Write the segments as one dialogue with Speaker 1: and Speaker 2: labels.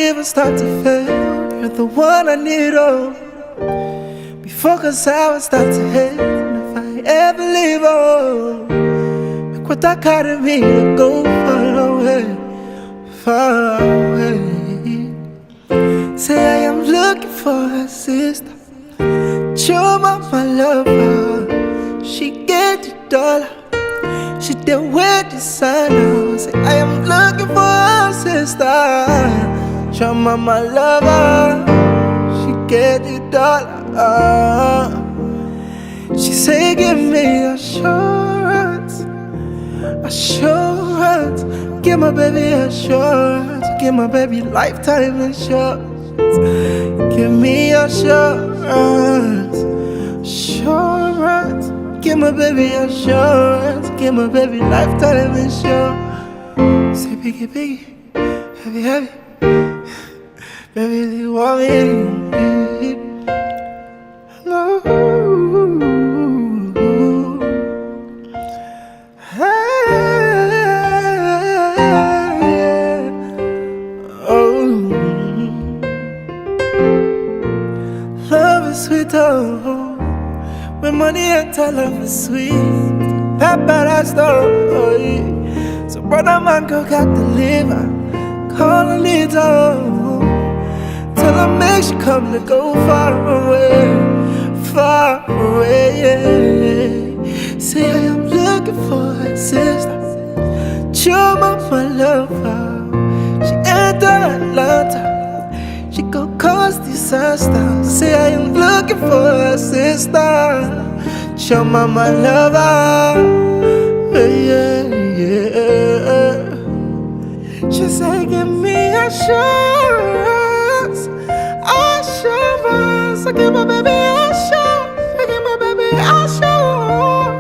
Speaker 1: even start to fail, you're the one I need, oh. Before cause I would start to hate, and if I ever leave, oh, make what I got in me to go far away, far away. Say I am looking for a sister, show my lover. She get the dollar, she deal with the sun. Say I am looking for a sister, show my lover. She get the dollar. She say give me assurance, assurance. Give my baby assurance, give my baby lifetime insurance. Give me assurance, assurance. Give my baby assurance, give my baby lifetime insurance. Say biggie, biggie, heavy, heavy. Baby, you want me? No. Love is sweet, oh. When money enter, love is sweet. Paradise, oh, yeah. So brother man go got the liver, call a little. Tell her make she come to go far away, far away, yeah. Say I am looking for a sister, show my lover. She enter Atlanta, she go cause disaster. Say I am looking for a sister, show my lover, yeah, yeah. She say give me assurance, assurance. I give my baby assurance, I give my baby assurance.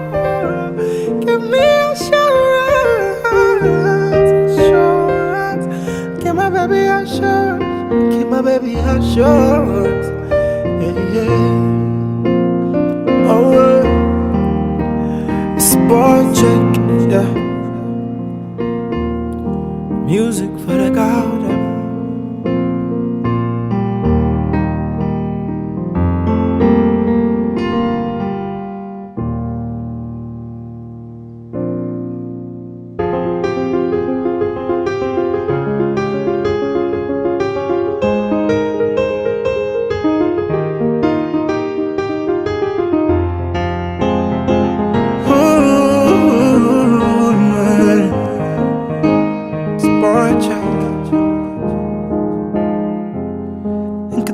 Speaker 1: Give me assurance, assurance. Give my baby assurance, give my baby assurance. Yeah, yeah. Oh, it's boy check, yeah. Music for the garden.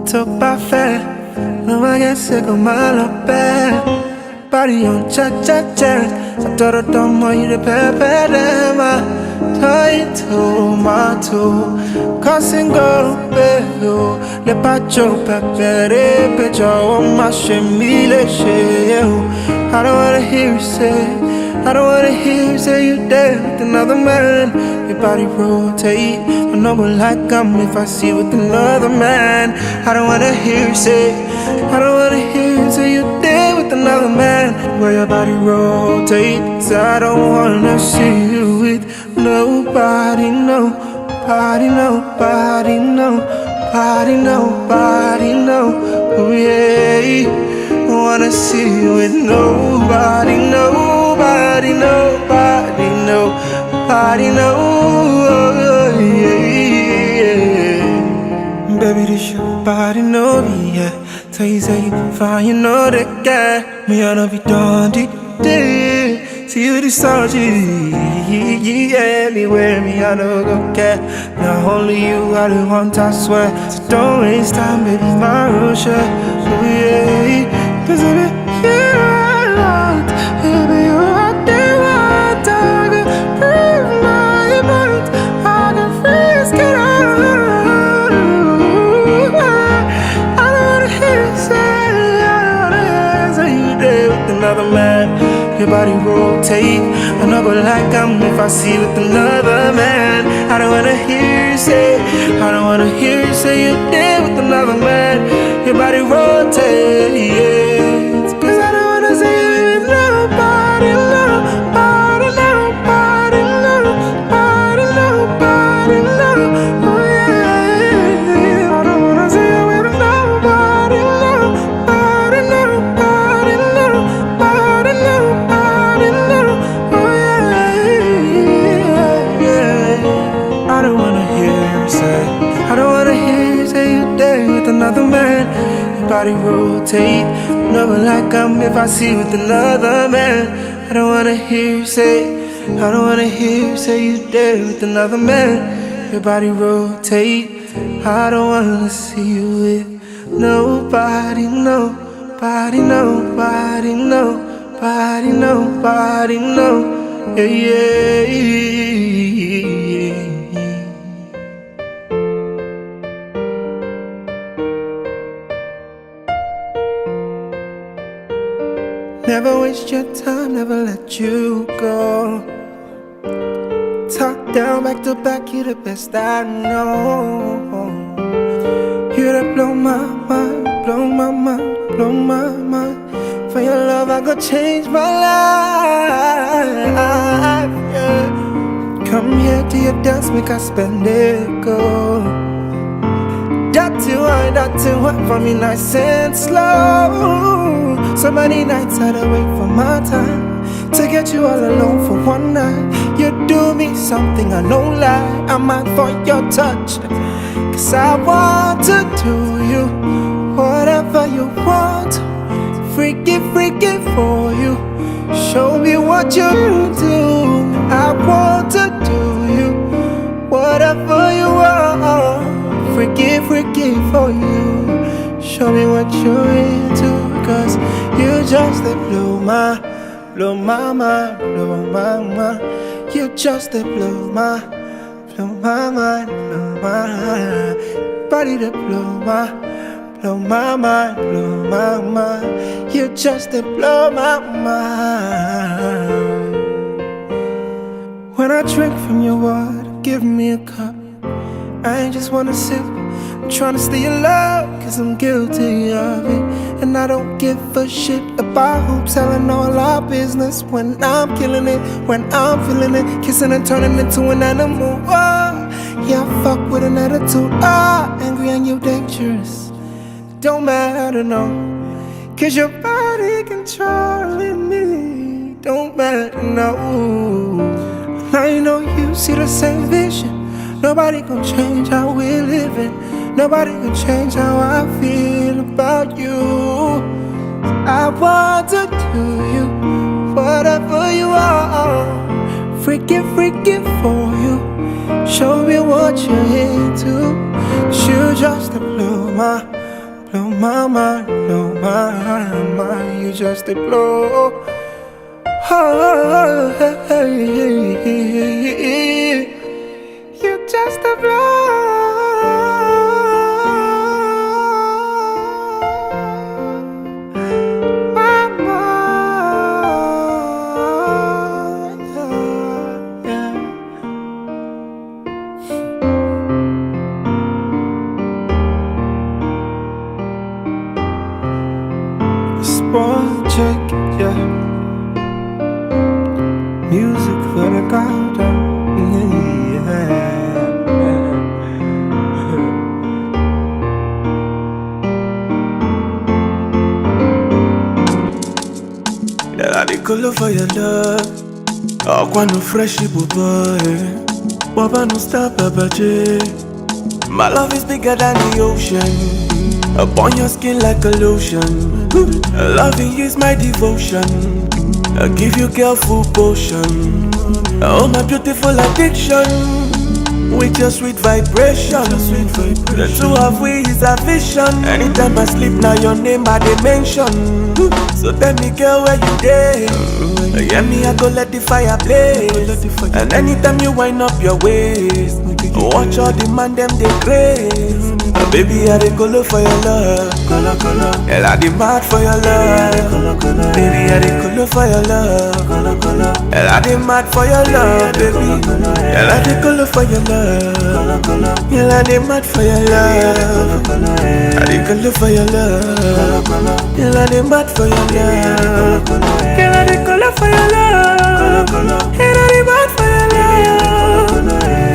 Speaker 1: Talk about fat, no I get sick of my love bad. Body on cha-cha-cha, sa todo tomo y de pepe-dema. Tie to my toe, crossing go below. Le pacho pepere, pecho on my shemile sheo. I don't wanna hear you say, I don't wanna hear you say you there with another man. Your body rotate, I know what like I'm if I see you with another man. I don't wanna hear you say, I don't wanna hear you say you there with another man. Where your body rotate, 'cause I don't wanna see you with nobody, nobody, nobody, nobody, nobody, no. Oh yeah, I wanna see you with nobody, nobody, nobody, nobody, no. Oh, yeah. Baby, this your body, no, yeah. Tell you say you fine, you know that guy. Me, I know be done, did. See you this all, yeah. Me wear me, I know go care. Not only you, I do want, I swear. So don't waste time, baby, my real shit. Oh, yeah. 'Cause I be here a lot, baby, you're out there, I can prove my point. I can freeze, get out. I don't wanna hear you say you there with another man. Your body rotate, I know go like I'm if I see you with another man. I don't wanna hear you say, I don't wanna hear you say you there with another man. Your body rotate, yeah. another man. Your body rotate, never like I'm if I see you with another man. I don't wanna hear you say, I don't wanna hear you say you there with another man. Your body rotate, I don't wanna see you with nobody, nobody, nobody, nobody, nobody, no. Yeah, yeah, yeah. Never waste your time, never let you go. Top down, back to back, you're the best I know. You that blow my mind, blow my mind, blow my mind. For your love, I could change my life, yeah. Come here to your dance, make I spend it, go. That to wine for me nice and slow. So many nights I'd wait for my time to get you all alone for one night. You do me something I don't lie, I'm out for your touch. Cause I want to do you whatever you want. Freaky, freaky for you. Show me what you do. I want to do you whatever you want. Freaky, freaky for you. Show me what you're into. Cause you just blow my mind, blow my mind. You just blow my mind, blow my body to blow my mind, blow my mind. You just blow my mind. When I drink from your water, give me a cup. I ain't just wanna sip, I'm tryna stay alive, cause I'm guilty of it. And I don't give a shit about who's telling all our business. When I'm killing it, when I'm feeling it, kissing and turning into an animal. Oh, yeah, I fuck with an attitude. Angry and you dangerous. Don't matter, no. Cause your body controlling me. Don't matter, no. Now you know you see the same vision. Nobody gon' change how we're living. Nobody can change how I feel about you. I want to do you whatever you are. Freaky, freaky for you. Show me what you're into. You just blow my mind, blow my mind. You just blow. Oh, hey, you just blow. Check, yeah. Music for the garden, yeah. There are the color for your love. Oh, quando fresh boy. Baba no stop, Baba J. My love is bigger than the ocean. Upon your skin like a lotion. Loving you is my devotion. I give you girl full potion. Oh, my beautiful addiction. With your sweet vibration. The two of we is a vision. Anytime I sleep, now your name I dey mention. So tell me, girl, where you dey? Yeah, me, I go let the fire blaze. And anytime you wind up your waist, watch all the man them they craze. Baby, I dey colo for your love. Hell, I dey mad for your love. Baby, I dey colo for your love. Hell, I dey mad for your love, baby. Hell, I dey colo for your love. Hell, I dey mad for your love. I dey colo for your love. Hell, I dey mad for your love. Hell, I dey colo for your love. Hell, I dey mad for your love.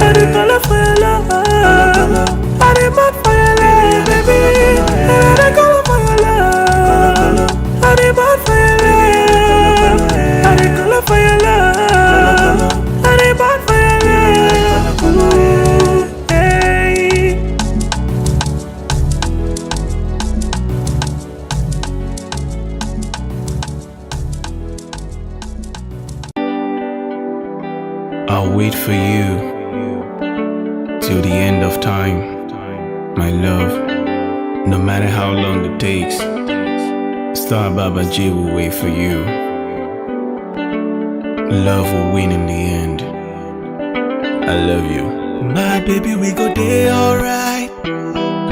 Speaker 1: I dey colo for your love. I dey mad for your love, baby. I dey colo for your love. I dey mad for your love. I dey colo for your love. I dey mad for your love. Hey.
Speaker 2: love. No matter how long it takes, Star Baba J will wait for you. Love will win in the end. I love you.
Speaker 1: My baby, we go day alright.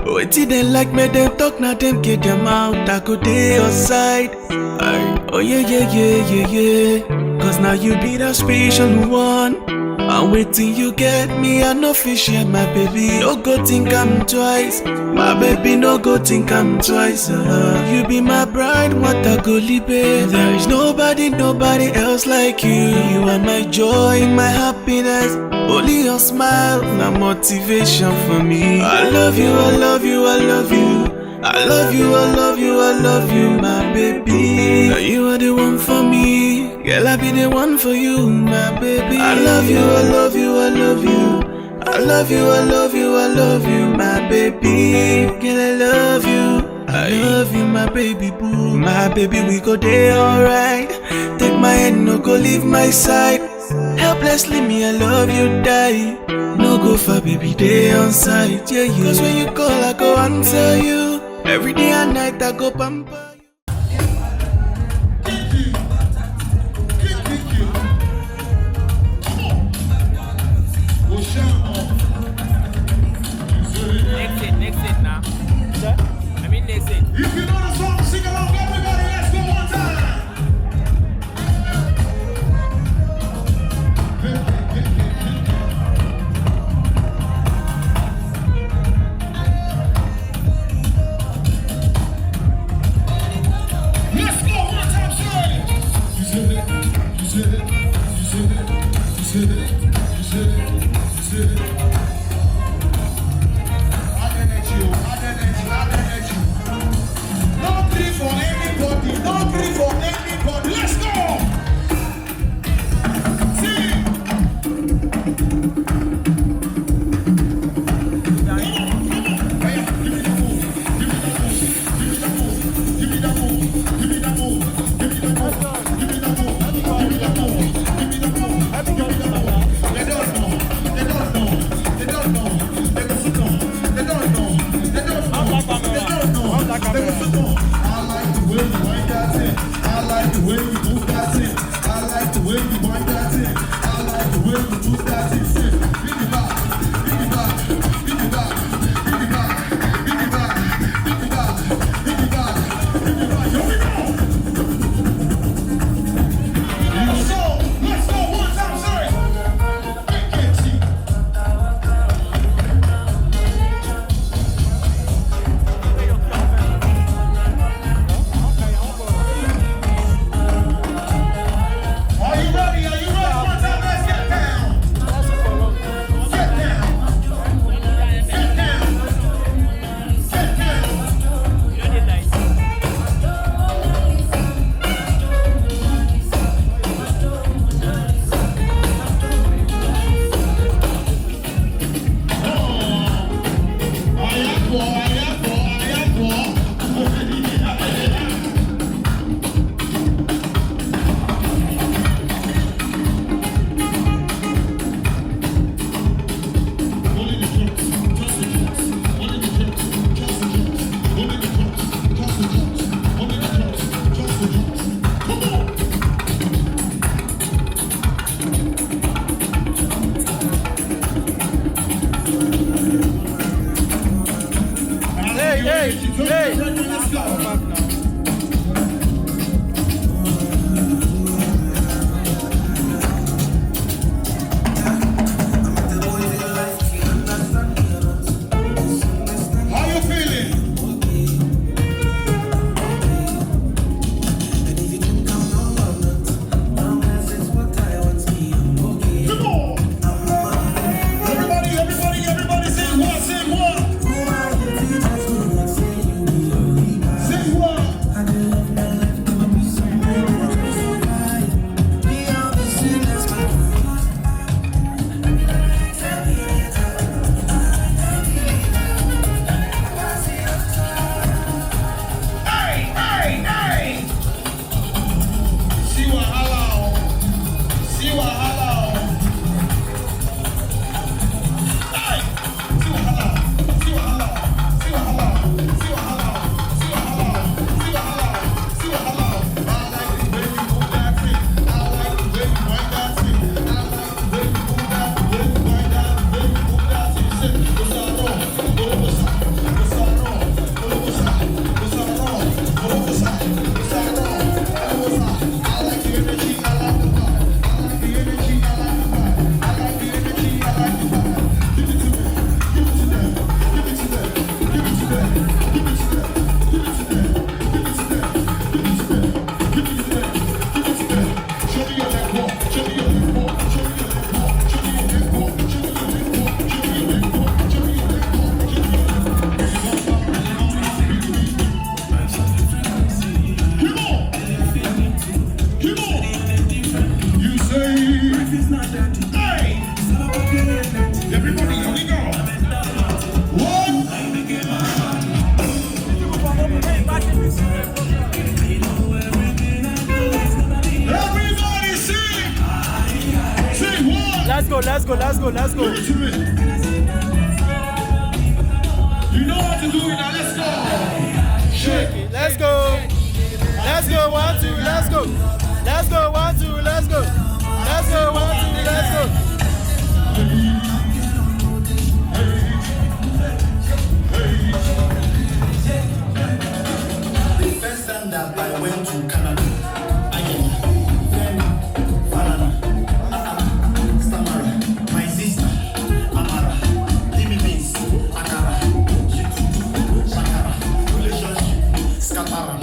Speaker 1: Wait till they like me, them talk, now them get them out. I go day outside. Oh yeah, yeah, yeah, yeah, yeah. Cause now you be the special one. I'm waiting you get me, I no fish yet, my baby. No go think I'm twice. My baby, no go think I'm twice. You be my bride, what a gully babe. There is nobody else like you. You are my joy, my happiness. Only your smile, na motivation for me. I love you, I love you, I love you. I love you, I love you, I love you, my baby. Now you are the one for me. Girl, I be the one for you, my baby. I love you, I love you, I love you. I love you, I love you, I love you, my baby. Girl, I love you. I love you, my baby boo. My baby, we go there alright. Take my hand, no go leave my side. Helplessly, me, I love you, die. No go for baby, day on site, yeah, yeah. Cause when you call, I go answer you. Every day and night, I go pamper you.
Speaker 3: Next it now. I mean next it.
Speaker 4: If you know the song, sing along, everybody, let's go one time. Let's go one time, say. You said it, you said it, you said it, you said it, you said it, you said it. Don't grieve for anybody. Don't grieve for anybody. Let's go. See. Give me that move. Give me that move. Give me that move. Give me that move. Give me that move. Give me that move. Give me that move. They don't know. They don't know. They don't know. They don't know. They don't know. They don't know. They don't know. I like the way you wind that thing. I like the way you move that thing. I like the way you wind that thing. I like the way you move that thing. Bring it back, bring it back, bring it back, bring it back, bring it back, bring it back, bring it back, bring it back. Here we go. Let's go one time, sorry. Are you ready? Are you ready? One time, let's get down. Get down. Get down. Get down. Hey, let's go. How you feeling? Come on. Everybody sing what? Sing what? Sing what?
Speaker 3: go, let's go, let's go.
Speaker 4: Give it to me. You know what to do now, let's go. Shake it.
Speaker 3: Let's go. Let's go, 1, 2, let's go. Let's go, 1, 2, let's go. Let's go, 1, 2, let's go.
Speaker 5: The first time that I went to Canada, my sister, Amara, Limi Beans, Akara, Shakara, relationship, Scapara,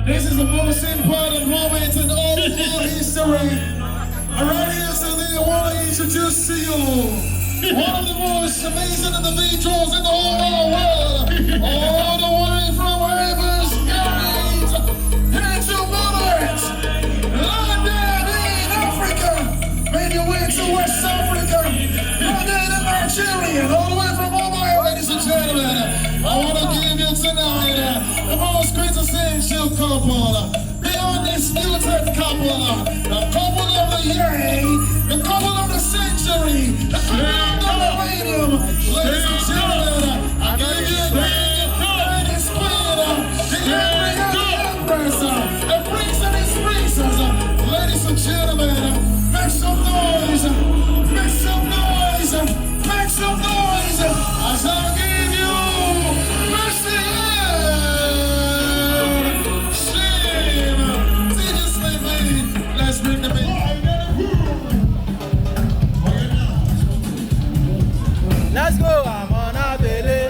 Speaker 4: this is the most important moment in all of history. Right here today, I want to introduce to you one of the most amazing individuals in the whole world. All the way from Ravens Gate here to Mullet, London in Africa, made your way to West Africa, London in Nigeria, all the way from Mumbai, ladies and gentlemen. I want to give you tonight the most quintessential couple, the undisputed couple, the couple of the year, the couple of the century, the couple of the millennium. Ladies and gentlemen, I give you the greatest queen, the empress, the prince and his princess. Ladies and gentlemen, make some noise, make some noise, make some noise, as I give you mercy. Let's bring them in.
Speaker 3: Let's go, I'm on a belly.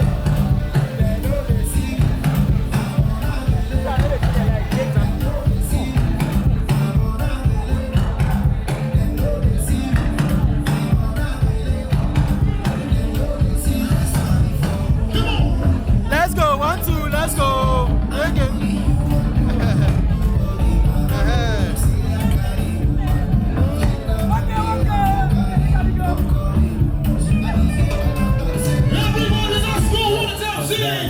Speaker 3: Let's go, 1, 2, let's go. Okay.
Speaker 4: Everybody, let's go one time, sing!